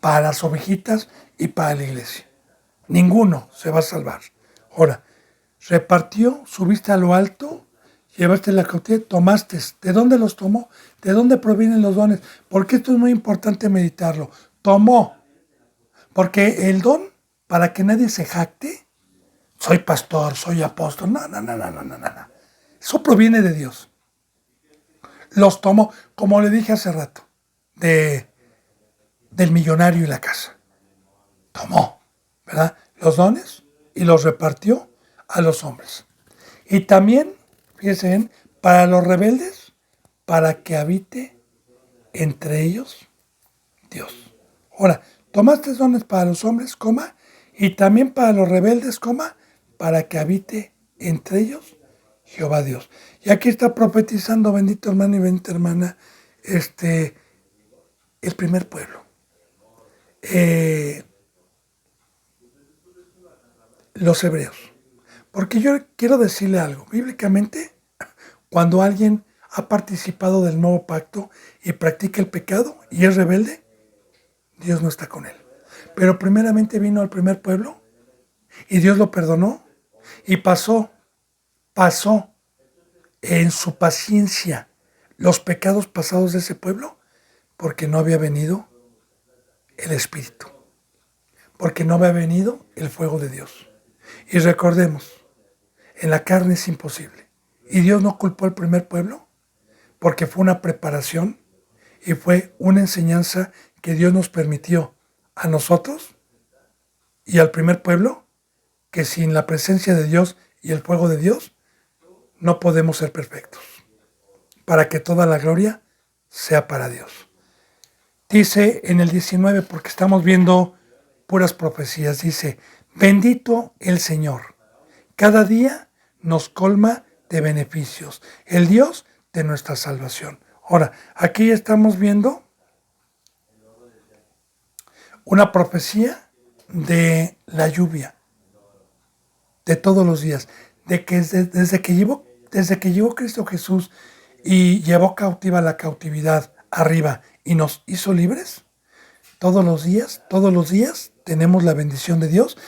para las ovejitas y para la iglesia. Ninguno se va a salvar. Ahora, repartió, subiste a lo alto, llevaste la cautividad, tomaste. ¿De dónde los tomó? ¿De dónde provienen los dones? Porque esto es muy importante meditarlo. Tomó. Porque el don, para que nadie se jacte, soy pastor, soy apóstol. No. Eso proviene de Dios. Los tomó, como le dije hace rato, del millonario y la casa. Tomó, ¿verdad? Los dones y los repartió a los hombres. Y también, fíjense bien, para los rebeldes, para que habite entre ellos Dios. Ahora, tomaste dones para los hombres, coma, y también para los rebeldes, coma, para que habite entre ellos Jehová Dios. Y aquí está profetizando, bendito hermano y bendita hermana, el primer pueblo. Eh, los hebreos. Porque yo quiero decirle algo. Bíblicamente, cuando alguien ha participado del nuevo pacto y practica el pecado y es rebelde, Dios no está con él. Pero primeramente vino al primer pueblo y Dios lo perdonó y pasó en su paciencia los pecados pasados de ese pueblo porque no había venido el Espíritu, porque no había venido el fuego de Dios. Y recordemos, en la carne es imposible. Y Dios no culpó al primer pueblo porque fue una preparación y fue una enseñanza que Dios nos permitió a nosotros y al primer pueblo, que sin la presencia de Dios y el fuego de Dios no podemos ser perfectos, para que toda la gloria sea para Dios. Dice en el 19, porque estamos viendo puras profecías, dice, bendito el Señor, cada día nos colma de beneficios, el Dios de nuestra salvación. Ahora, aquí estamos viendo una profecía de la lluvia, de todos los días, de que desde que llegó Cristo Jesús y llevó cautiva la cautividad arriba y nos hizo libres, todos los días tenemos la bendición de Dios.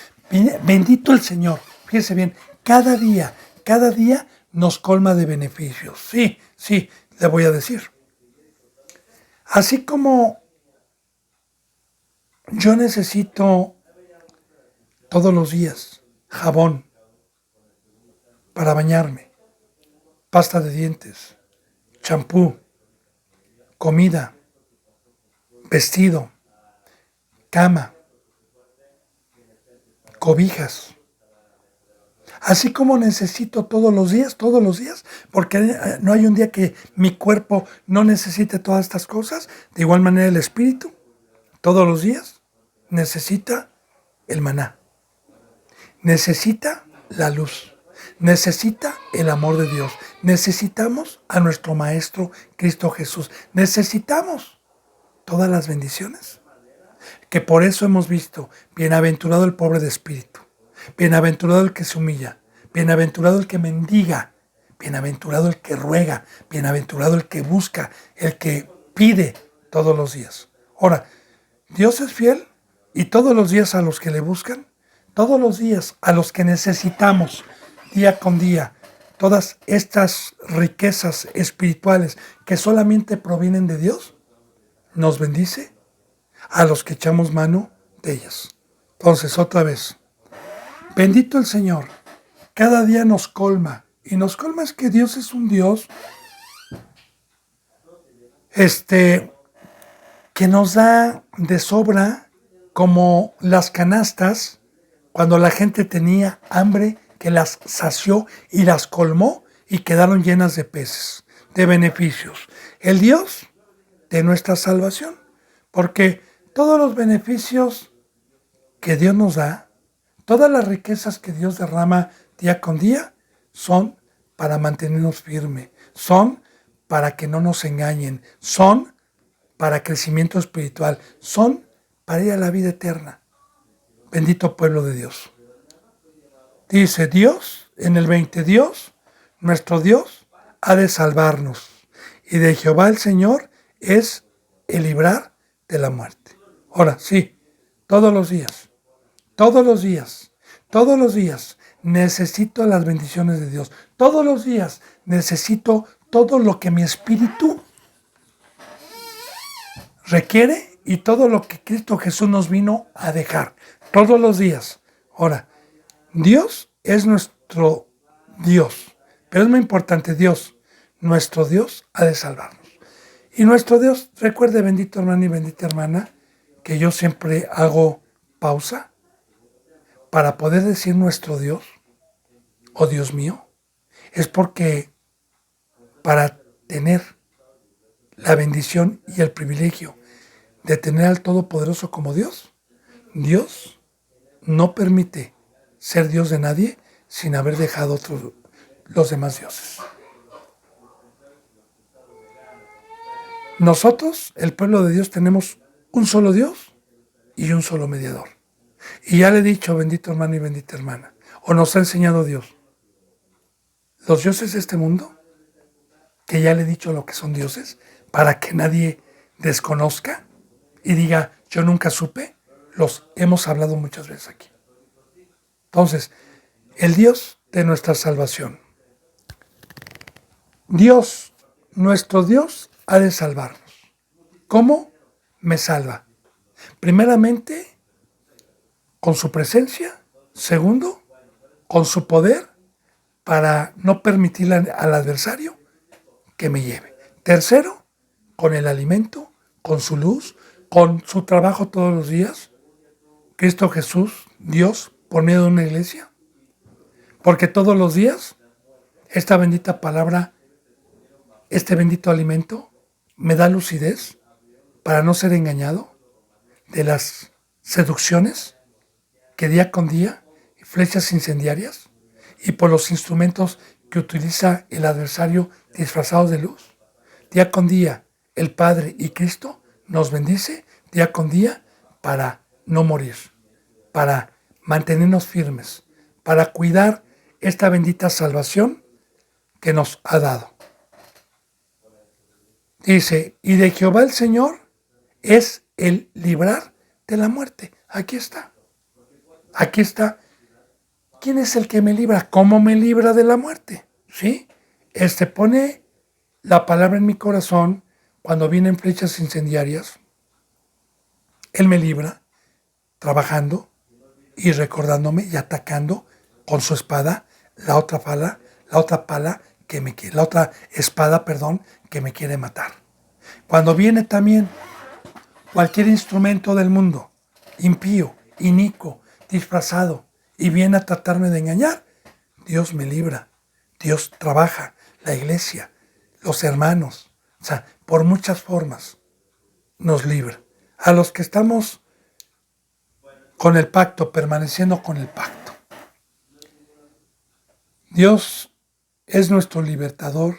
Bendito el Señor, fíjese bien, cada día nos colma de beneficios. Sí, le voy a decir. Así como yo necesito todos los días jabón para bañarme, pasta de dientes, champú, comida, vestido, cama, cobijas. Así como necesito todos los días, porque no hay un día que mi cuerpo no necesite todas estas cosas, de igual manera el espíritu, todos los días, necesita el maná, necesita la luz, necesita el amor de Dios, necesitamos a nuestro Maestro Cristo Jesús, necesitamos todas las bendiciones, que por eso hemos visto, bienaventurado el pobre de espíritu, bienaventurado el que se humilla, bienaventurado el que mendiga, bienaventurado el que ruega, bienaventurado el que busca, el que pide todos los días. Ahora, Dios es fiel y todos los días a los que le buscan, todos los días a los que necesitamos día con día, todas estas riquezas espirituales que solamente provienen de Dios, nos bendice a los que echamos mano de ellas. Entonces, otra vez, bendito el Señor, cada día nos colma, y nos colma es que Dios es un Dios que nos da de sobra, como las canastas, cuando la gente tenía hambre, que las sació y las colmó y quedaron llenas de peces, de beneficios. El Dios de nuestra salvación, porque todos los beneficios que Dios nos da, todas las riquezas que Dios derrama día con día, son para mantenernos firmes, son para que no nos engañen, son para crecimiento espiritual, son para ir a la vida eterna. Bendito pueblo de Dios. Dice Dios, en el 20, Dios, nuestro Dios, ha de salvarnos, y de Jehová el Señor es el librar de la muerte. Ahora, sí, todos los días, todos los días, todos los días necesito las bendiciones de Dios. Todos los días necesito todo lo que mi espíritu requiere y todo lo que Cristo Jesús nos vino a dejar. Todos los días. Ahora, Dios es nuestro Dios, pero es muy importante, Dios, nuestro Dios ha de salvarnos. Y nuestro Dios, recuerde, bendito hermano y bendita hermana, que yo siempre hago pausa para poder decir nuestro Dios o Dios mío, es porque para tener la bendición y el privilegio de tener al Todopoderoso como Dios, Dios no permite ser Dios de nadie sin haber dejado los demás dioses. Nosotros, el pueblo de Dios, tenemos un solo Dios y un solo mediador. Y ya le he dicho, bendito hermano y bendita hermana, o nos ha enseñado Dios, los dioses de este mundo, que ya le he dicho lo que son dioses, para que nadie desconozca y diga, yo nunca supe, los hemos hablado muchas veces aquí. Entonces, el Dios de nuestra salvación. Dios, nuestro Dios, ha de salvarnos. ¿Cómo me salva? Primeramente, con su presencia. Segundo, con su poder para no permitirle al adversario que me lleve. Tercero, con el alimento, con su luz, con su trabajo todos los días. Cristo Jesús, Dios, por medio de una iglesia. Porque todos los días, esta bendita palabra, este bendito alimento, me da lucidez para no ser engañado de las seducciones que día con día, flechas incendiarias, y por los instrumentos que utiliza el adversario disfrazados de luz. Día con día, el Padre y Cristo nos bendice día con día para no morir, para mantenernos firmes, para cuidar esta bendita salvación que nos ha dado. Dice, y de Jehová el Señor es el librar de la muerte. Aquí está. Aquí está. ¿Quién es el que me libra? ¿Cómo me libra de la muerte? ¿Sí? Pone la palabra en mi corazón cuando vienen flechas incendiarias. Él me libra trabajando y recordándome y atacando con su espada la otra pala la otra espada, que me quiere matar. Cuando viene también cualquier instrumento del mundo, impío, inicuo, disfrazado, y viene a tratarme de engañar, Dios me libra, Dios trabaja, la iglesia, los hermanos, o sea, por muchas formas nos libra. A los que estamos con el pacto, permaneciendo con el pacto. Dios es nuestro libertador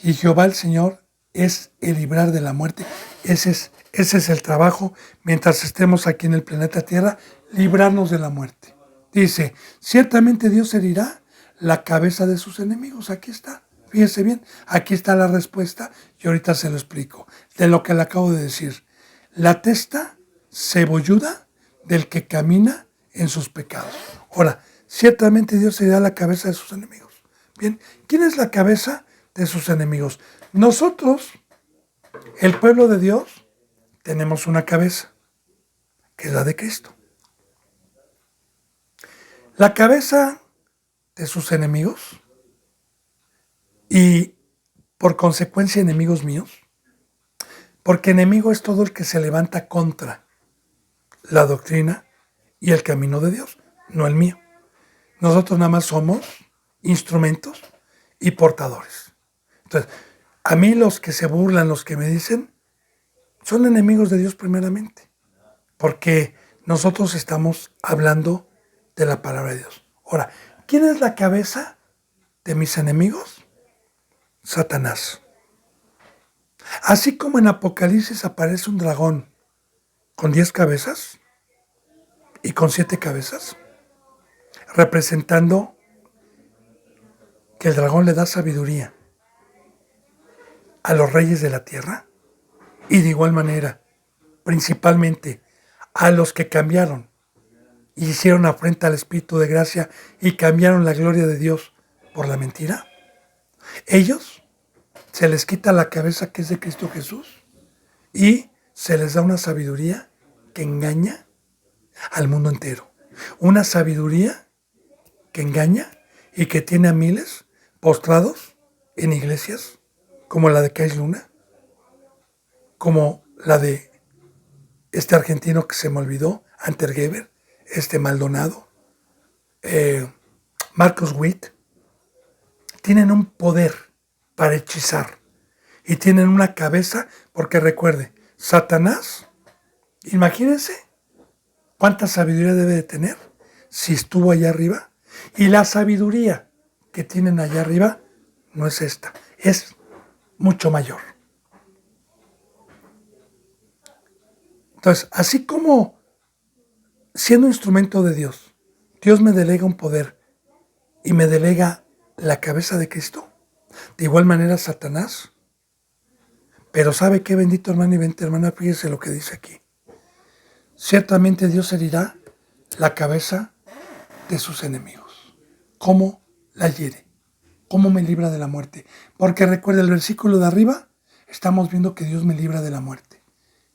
y Jehová el Señor es el librar de la muerte. Ese es el trabajo mientras estemos aquí en el planeta Tierra, librarnos de la muerte. Dice, ciertamente Dios herirá la cabeza de sus enemigos. Aquí está, fíjese bien, aquí está la respuesta y ahorita se lo explico. De lo que le acabo de decir, la testa cebolluda del que camina en sus pecados. Ahora, ciertamente Dios herirá la cabeza de sus enemigos. Bien, ¿quién es la cabeza de sus enemigos? Nosotros, el pueblo de Dios, tenemos una cabeza, que es la de Cristo. La cabeza de sus enemigos y por consecuencia enemigos míos, porque enemigo es todo el que se levanta contra la doctrina y el camino de Dios, no el mío. Nosotros nada más somos instrumentos y portadores. Entonces, a mí los que se burlan, los que me dicen, son enemigos de Dios primeramente, porque nosotros estamos hablando de la palabra de Dios. Ahora, ¿quién es la cabeza de mis enemigos? Satanás. Así como en Apocalipsis aparece un dragón con 10 cabezas y con 7 cabezas, representando que el dragón le da sabiduría a los reyes de la tierra, y de igual manera, principalmente a los que cambiaron y hicieron afrenta al Espíritu de gracia y cambiaron la gloria de Dios por la mentira. Ellos se les quita la cabeza que es de Cristo Jesús y se les da una sabiduría que engaña al mundo entero. Una sabiduría que engaña y que tiene a miles postrados en iglesias como la de Kais Luna, como la de este argentino que se me olvidó, Anter Geber, Maldonado, Marcos Witt. Tienen un poder para hechizar y tienen una cabeza, porque recuerde, Satanás, imagínense cuánta sabiduría debe de tener si estuvo allá arriba, y la sabiduría que tienen allá arriba no es esta, es mucho mayor. Entonces, así como siendo instrumento de Dios, Dios me delega un poder y me delega la cabeza de Cristo, de igual manera Satanás. Pero ¿sabe qué, bendito hermano y bendita hermana? Fíjese lo que dice aquí. Ciertamente Dios herirá la cabeza de sus enemigos. ¿Cómo la hiere? ¿Cómo me libra de la muerte? Porque recuerda el versículo de arriba, estamos viendo que Dios me libra de la muerte.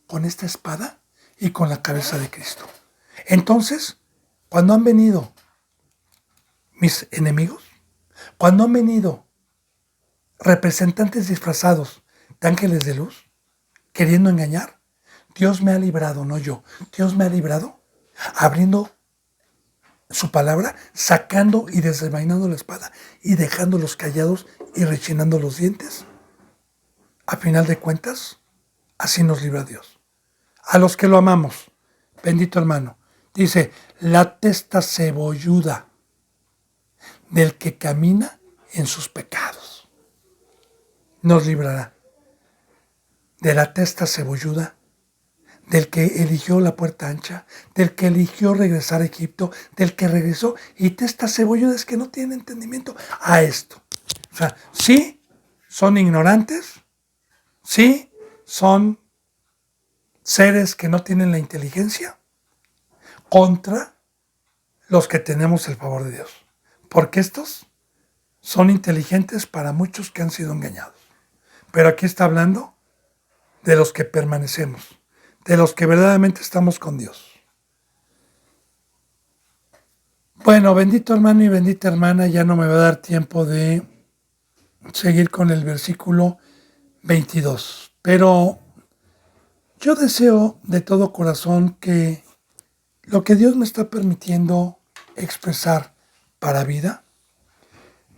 Con esta espada y con la cabeza de Cristo. Entonces, cuando han venido mis enemigos, cuando han venido representantes disfrazados de ángeles de luz, queriendo engañar, Dios me ha librado, no yo. Dios me ha librado abriendo su palabra, sacando y desenvainando la espada y dejándolos callados y rechinando los dientes. A final de cuentas, así nos libra Dios. A los que lo amamos, bendito hermano, dice, la testa cebolluda del que camina en sus pecados nos librará. De la testa cebolluda del que eligió la puerta ancha, del que eligió regresar a Egipto, del que regresó, y testas cebolludas que no tienen entendimiento a esto. O sea, sí, son ignorantes, sí, son seres que no tienen la inteligencia contra los que tenemos el favor de Dios. Porque estos son inteligentes para muchos que han sido engañados. Pero aquí está hablando de los que permanecemos, de los que verdaderamente estamos con Dios. Bueno, bendito hermano y bendita hermana, ya no me va a dar tiempo de seguir con el versículo 22, pero yo deseo de todo corazón que lo que Dios me está permitiendo expresar para vida,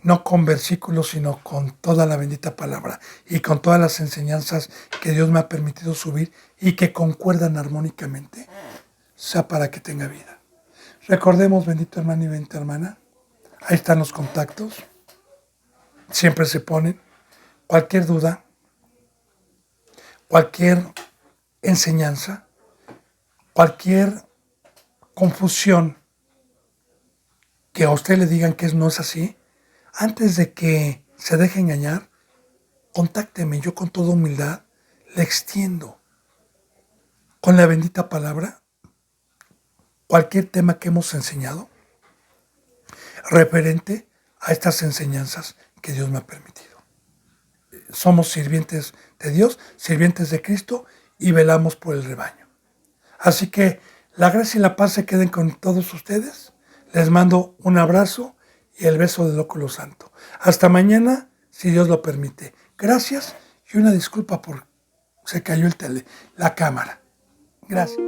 no con versículos, sino con toda la bendita palabra y con todas las enseñanzas que Dios me ha permitido subir y que concuerdan armónicamente, sea para que tenga vida. Recordemos, bendito hermano y bendita hermana, ahí están los contactos, siempre se ponen, cualquier duda, cualquier enseñanza, cualquier confusión que a usted le digan que no es así, antes de que se deje engañar, contácteme, yo con toda humildad le extiendo con la bendita palabra cualquier tema que hemos enseñado referente a estas enseñanzas que Dios me ha permitido. Somos sirvientes de Dios, sirvientes de Cristo y velamos por el rebaño. Así que la gracia y la paz se queden con todos ustedes. Les mando un abrazo y el beso del óculo santo. Hasta mañana, si Dios lo permite. Gracias y una disculpa por se cayó la cámara. Gracias.